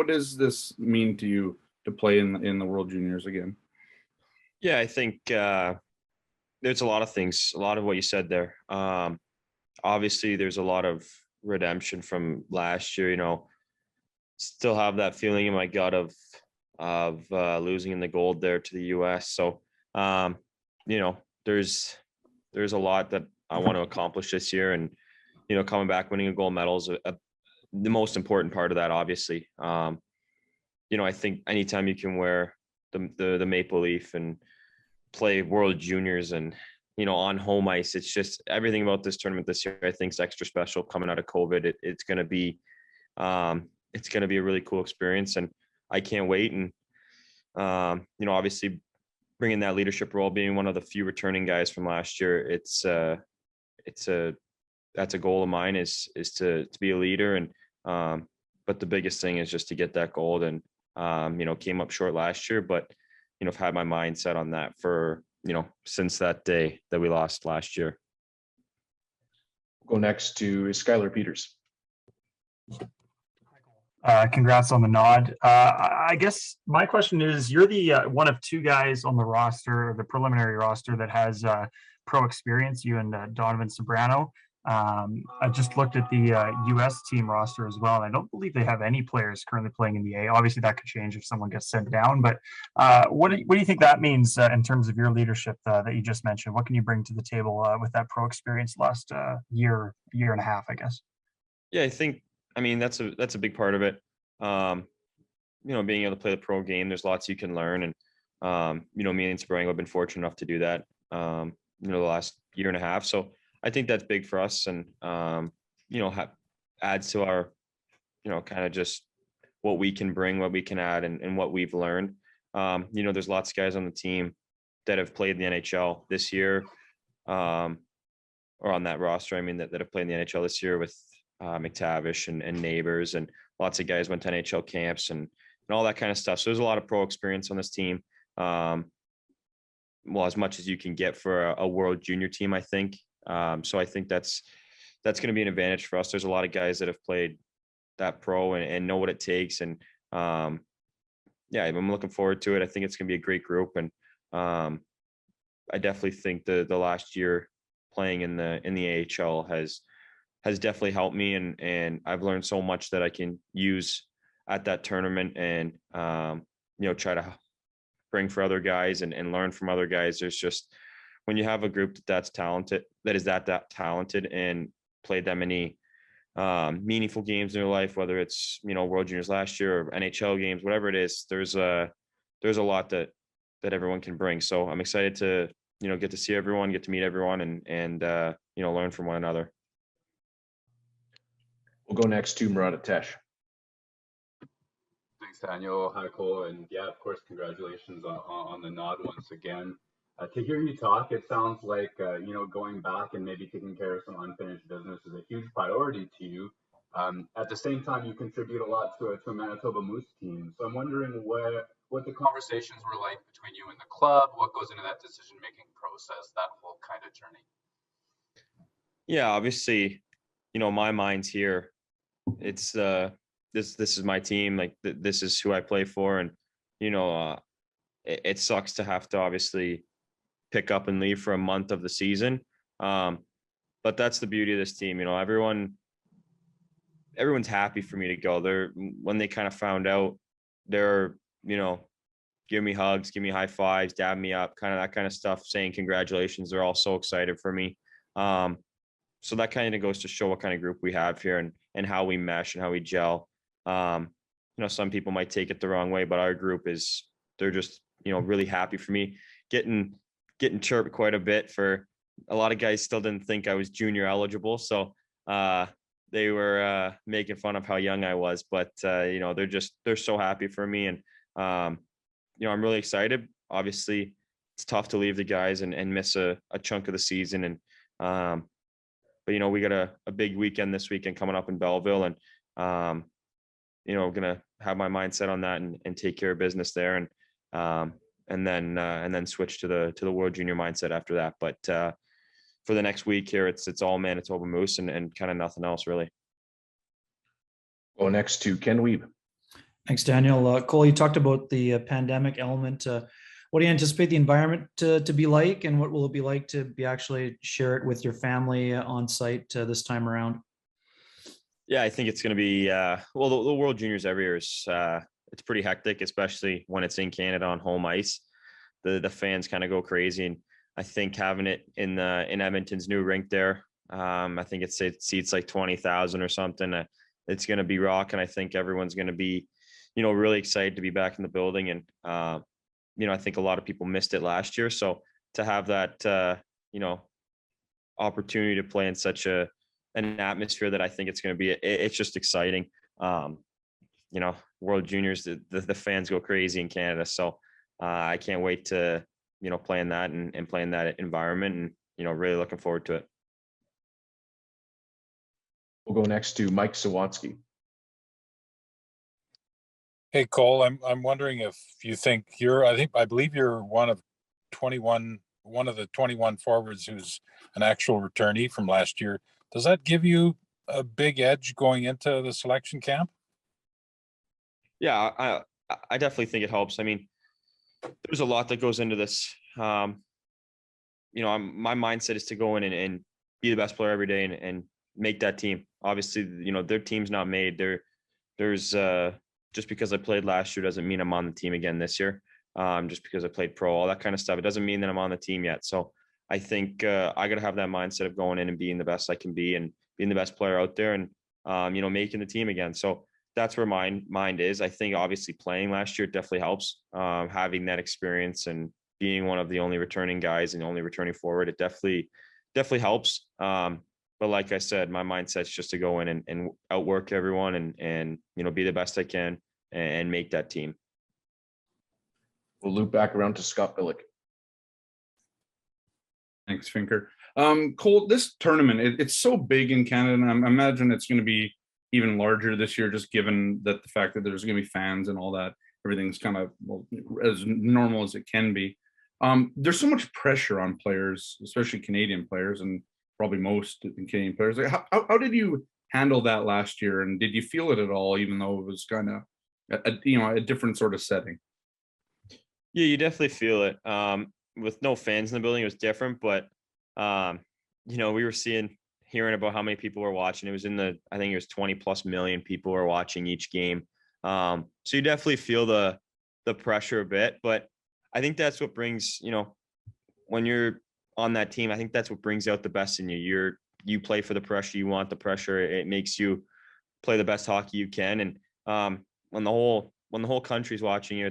What does this mean to you to play in the World Juniors again? Yeah, I think there's a lot of things, a lot of what you said there. Obviously, there's a lot of redemption from last year. Still have that feeling in my gut of losing in the gold there to the U.S. So, there's a lot that I want to accomplish this year, and coming back, winning a gold medal is the most important part of that, obviously. I think anytime you can wear the maple leaf and play World Juniors and on home ice, it's just everything about this tournament this year I think is extra special. Coming out of COVID, it's going to be a really cool experience, and I can't wait. And obviously bringing that leadership role, being one of the few returning guys from last year, that's a goal of mine is to be a leader. And but the biggest thing is just to get that gold, and came up short last year, but I've had my mind set on that for since that day that we lost last year. We'll go next to Skylar Peters. Congrats on the nod. I guess my question is, you're the one of two guys on the roster, the preliminary roster, that has pro experience, you and Donovan Sobrano. I just looked at the U.S. team roster as well, and I don't believe they have any players currently playing in the A. Obviously, that could change if someone gets sent down, but what do you think that means in terms of your leadership that you just mentioned? What can you bring to the table with that pro experience last year and a half, I guess? Yeah, I mean, that's a big part of it. Being able to play the pro game, there's lots you can learn. And, me and Sprang have been fortunate enough to do that, the last year and a half. So I think that's big for us, and, adds to our, kind of just what we can bring, what we can add, and what we've learned. There's lots of guys on the team that have played in the NHL this year, or on that roster, I mean, that have played in the NHL this year with McTavish and Neighbors, and lots of guys went to NHL camps and all that kind of stuff. So there's a lot of pro experience on this team. Well, as much as you can get for a World Junior team, I think. So I think that's going to be an advantage for us. There's a lot of guys that have played that pro and know what it takes. And I'm looking forward to it. I think it's going to be a great group. And I definitely think the last year playing in the AHL has definitely helped me, and I've learned so much that I can use at that tournament, and try to bring for other guys and learn from other guys. There's just, when you have a group that is that talented and played that many meaningful games in their life, whether it's World Juniors last year or NHL games, whatever it is, there's a lot that everyone can bring. So I'm excited to get to see everyone, get to meet everyone, and learn from one another. We'll go next to Murat Atesh. Thanks, Daniel. Hi, Cole. And yeah, of course, congratulations on the nod once again. To hear you talk, it sounds like, going back and maybe taking care of some unfinished business is a huge priority to you. At the same time, you contribute a lot to a Manitoba Moose team. So I'm wondering what the conversations were like between you and the club, what goes into that decision-making process, that whole kind of journey. Yeah, obviously, my mind's here. It's this is my team. Like this is who I play for, and it sucks to have to obviously pick up and leave for a month of the season. But that's the beauty of this team. Everyone's happy for me to go. When they kind of found out, they're give me hugs, give me high fives, dab me up, kind of that kind of stuff, saying congratulations. They're all so excited for me. So that kind of goes to show what kind of group we have here, and how we mesh and how we gel. Some people might take it the wrong way, but our group they're just, really happy for me. Getting chirped quite a bit. For a lot of guys still didn't think I was junior eligible. So they were making fun of how young I was, but they're so happy for me. And, I'm really excited. Obviously it's tough to leave the guys and miss a chunk of the season. And, but we got a big weekend this weekend coming up in Belleville, and gonna have my mindset on that and take care of business there, and then switch to the World Junior mindset after that. But for the next week here, it's all Manitoba Moose and kind of nothing else really. Well, next to Ken Wiebe. Thanks, Daniel. Cole, you talked about the pandemic element. What do you anticipate the environment to be like, and what will it be like to be actually share it with your family on site this time around? Yeah, I think it's going to be well. The World Juniors every year is it's pretty hectic, especially when it's in Canada on home ice. The fans kind of go crazy, and I think having it in Edmonton's new rink there, I think it seats like 20,000 or something. It's going to be rocking. I think everyone's going to be, really excited to be back in the building, and I think a lot of people missed it last year. So to have that, opportunity to play in such an atmosphere that I think it's going to be, it's just exciting. World Juniors, the fans go crazy in Canada. So I can't wait to, play in that and play in that environment, and, really looking forward to it. We'll go next to Mike Sawatsky. Hey Cole, I'm wondering if you think I believe you're one of the 21 forwards who's an actual returnee from last year. Does that give you a big edge going into the selection camp? Yeah, I definitely think it helps. I mean, there's a lot that goes into this. My mindset is to go in and be the best player every day and make that team. Obviously, their team's not made. There's just because I played last year doesn't mean I'm on the team again this year. Just because I played pro, all that kind of stuff, it doesn't mean that I'm on the team yet. So I think I got to have that mindset of going in and being the best I can be and being the best player out there and, making the team again. So that's where my mind is. I think obviously playing last year definitely helps. Having that experience and being one of the only returning guys and only returning forward, it definitely helps. But like I said, my mindset's just to go in and outwork everyone and be the best I can and make that team. We'll loop back around to Scott Billick. Thanks, Finker. Cole, this tournament, it's so big in Canada, and I imagine it's going to be even larger this year, just given that the fact that there's going to be fans and all that. Everything's kind of as normal as it can be. There's so much pressure on players, especially Canadian players, and probably most Canadian players. Like, how did you handle that last year, and did you feel it at all, even though it was kind of a different sort of setting? Yeah, you definitely feel it. With no fans in the building, it was different, but we were hearing about how many people were watching. It was I think it was 20+ million people were watching each game. So you definitely feel the pressure a bit, but I think that's what brings, when you're on that team, I think that's what brings out the best in you. You play for the pressure. You want the pressure. It makes you play the best hockey you can. And when the whole country's watching you,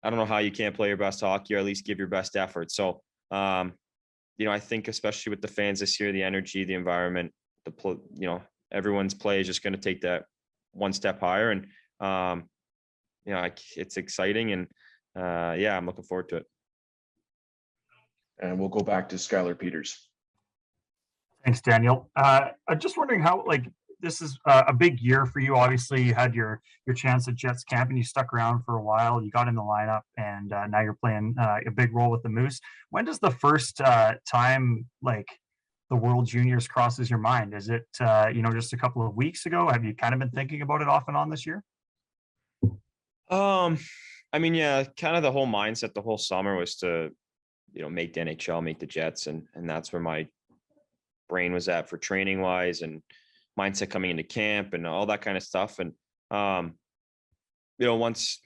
I don't know how you can't play your best hockey or at least give your best effort. So, I think especially with the fans this year, the energy, the environment, everyone's play is just going to take that one step higher. And, it's exciting. And, I'm looking forward to it. And we'll go back to Skylar Peters. Thanks, Daniel. I'm just wondering how, this is a big year for you. Obviously, you had your chance at Jets camp and you stuck around for a while. You got in the lineup and now you're playing a big role with the Moose. When does the first time the World Juniors crosses your mind? Is it, just a couple of weeks ago? Have you kind of been thinking about it off and on this year? Kind of the whole mindset, the whole summer was to, make the NHL, make the Jets. And that's where my brain was at for training wise and mindset coming into camp and all that kind of stuff. And, once,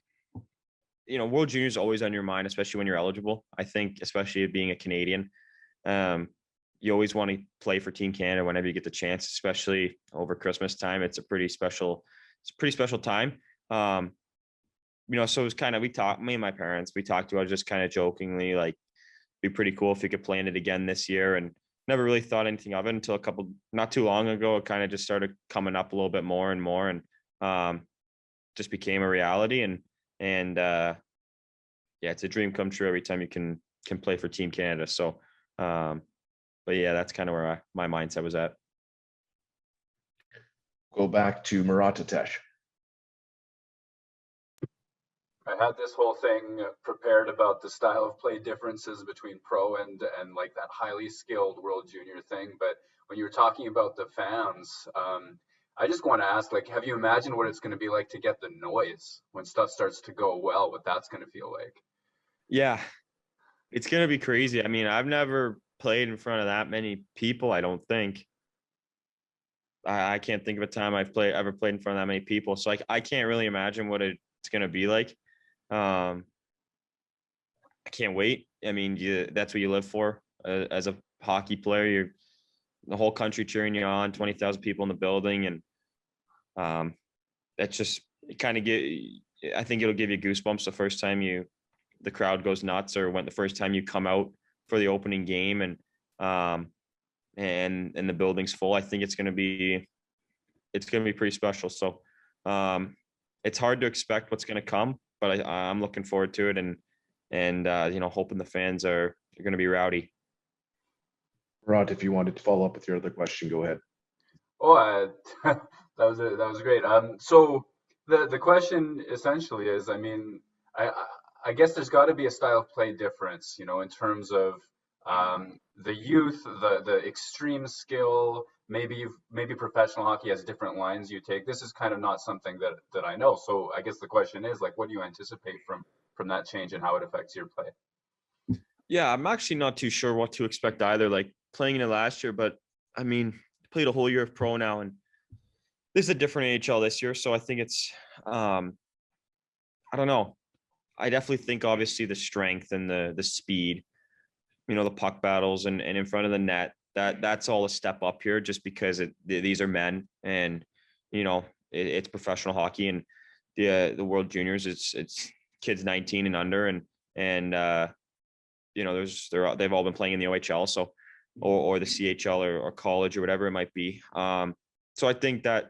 World Juniors always on your mind, especially when you're eligible. I think, especially being a Canadian, you always want to play for Team Canada whenever you get the chance, especially over Christmas time. It's a pretty special time. So it was kind of, me and my parents, we talked about it just kind of jokingly, like, be pretty cool if you could play in it again this year. And never really thought anything of it until not too long ago. It kind of just started coming up a little bit more and more, and just became a reality. And it's a dream come true every time you can play for Team Canada. So, but yeah, that's kind of where my mindset was at. Go back to Murat Atesh. I had this whole thing prepared about the style of play differences between pro and like that highly skilled World Junior thing. But when you were talking about the fans, I just want to ask, like, have you imagined what it's going to be like to get the noise when stuff starts to go well? What that's going to feel like? Yeah, it's gonna be crazy. I mean, I've never played in front of that many people. I don't think. I can't think of a time ever played in front of that many people. So I can't really imagine what it's gonna be like. Um, I can't wait. I mean, that's what you live for as a hockey player. You're the whole country cheering you on, 20,000 people in the building, and that's just kind of I think it'll give you goosebumps the first time the crowd goes nuts, or when the first time you come out for the opening game and the building's full. I think it's going to be pretty special. So it's hard to expect what's going to come, but I'm looking forward to it, and hoping the fans are going to be rowdy. Rod, if you wanted to follow up with your other question, go ahead. Oh, that was great. So the question essentially is, I mean, I guess there's got to be a style of play difference, you know, in terms of the youth, the extreme skill. Maybe professional hockey has different lines you take. This is kind of not something that I know. So I guess the question is, like, what do you anticipate from that change and how it affects your play? Yeah, I'm actually not too sure what to expect either. Like playing in it last year, but I mean, played a whole year of pro now, and this is a different AHL this year. So I think it's, I don't know. I definitely think obviously the strength and the speed, the puck battles and in front of the net, that's all a step up here, just because these are men, and it's professional hockey, and the World Juniors, it's kids 19 and under, and they've all been playing in the OHL, so or the CHL or college or whatever it might be. So I think that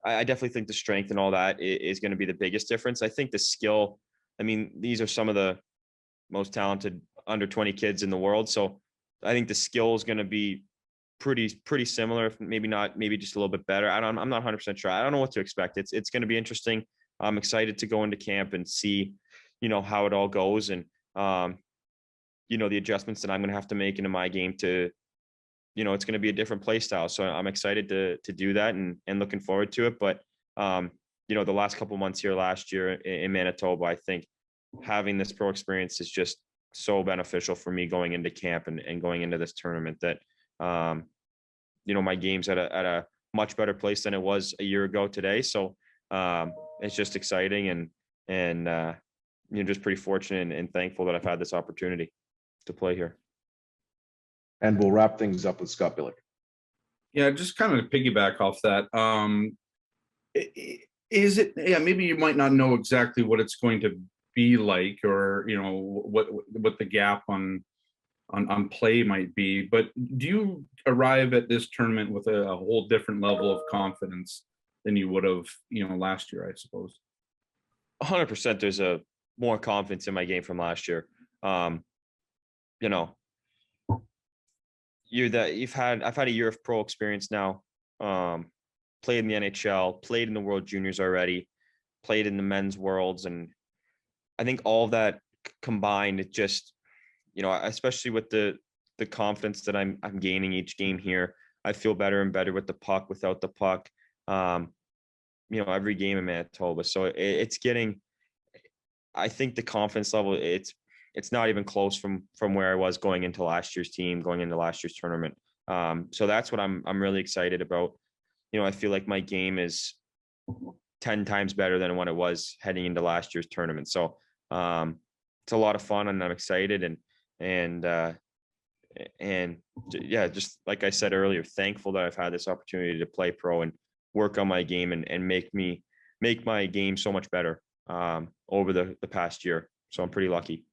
I definitely think the strength and all that is going to be the biggest difference. I think the skill, I mean, these are some of the most talented under 20 kids in the world. So I think the skill is going to be pretty similar, maybe just a little bit better. I'm not 100% sure. I don't know what to expect. It's going to be interesting. I'm excited to go into camp and see, how it all goes, and the adjustments that I'm going to have to make into my game to, it's going to be a different play style. So I'm excited to do that, and looking forward to it. But, the last couple months here last year in Manitoba, I think having this pro experience is just so beneficial for me going into camp and going into this tournament, that, my game's at a much better place than it was a year ago today. So it's just exciting, and just pretty fortunate and thankful that I've had this opportunity to play here. And we'll wrap things up with Scott Biller. Yeah, just kind of to piggyback off that. Is it? Yeah, maybe you might not know exactly what it's going to be like, or what the gap on play might be. But do you arrive at this tournament with a whole different level of confidence than you would have, last year, I suppose? 100%. There's a more confidence in my game from last year. I've had a year of pro experience now. Played in the NHL, played in the World Juniors already, played in the men's worlds, and I think all of that combined, it just, especially with the confidence that I'm gaining each game here, I feel better and better with the puck, without the puck. Every game in Manitoba. So it's getting, I think the confidence level, it's not even close from where I was going into last year's team, going into last year's tournament. So that's what I'm really excited about. I feel like my game is 10 times better than what it was heading into last year's tournament. So it's a lot of fun, and I'm excited, and yeah, just like I said earlier, thankful that I've had this opportunity to play pro and work on my game and make my game so much better over the past year. So I'm pretty lucky.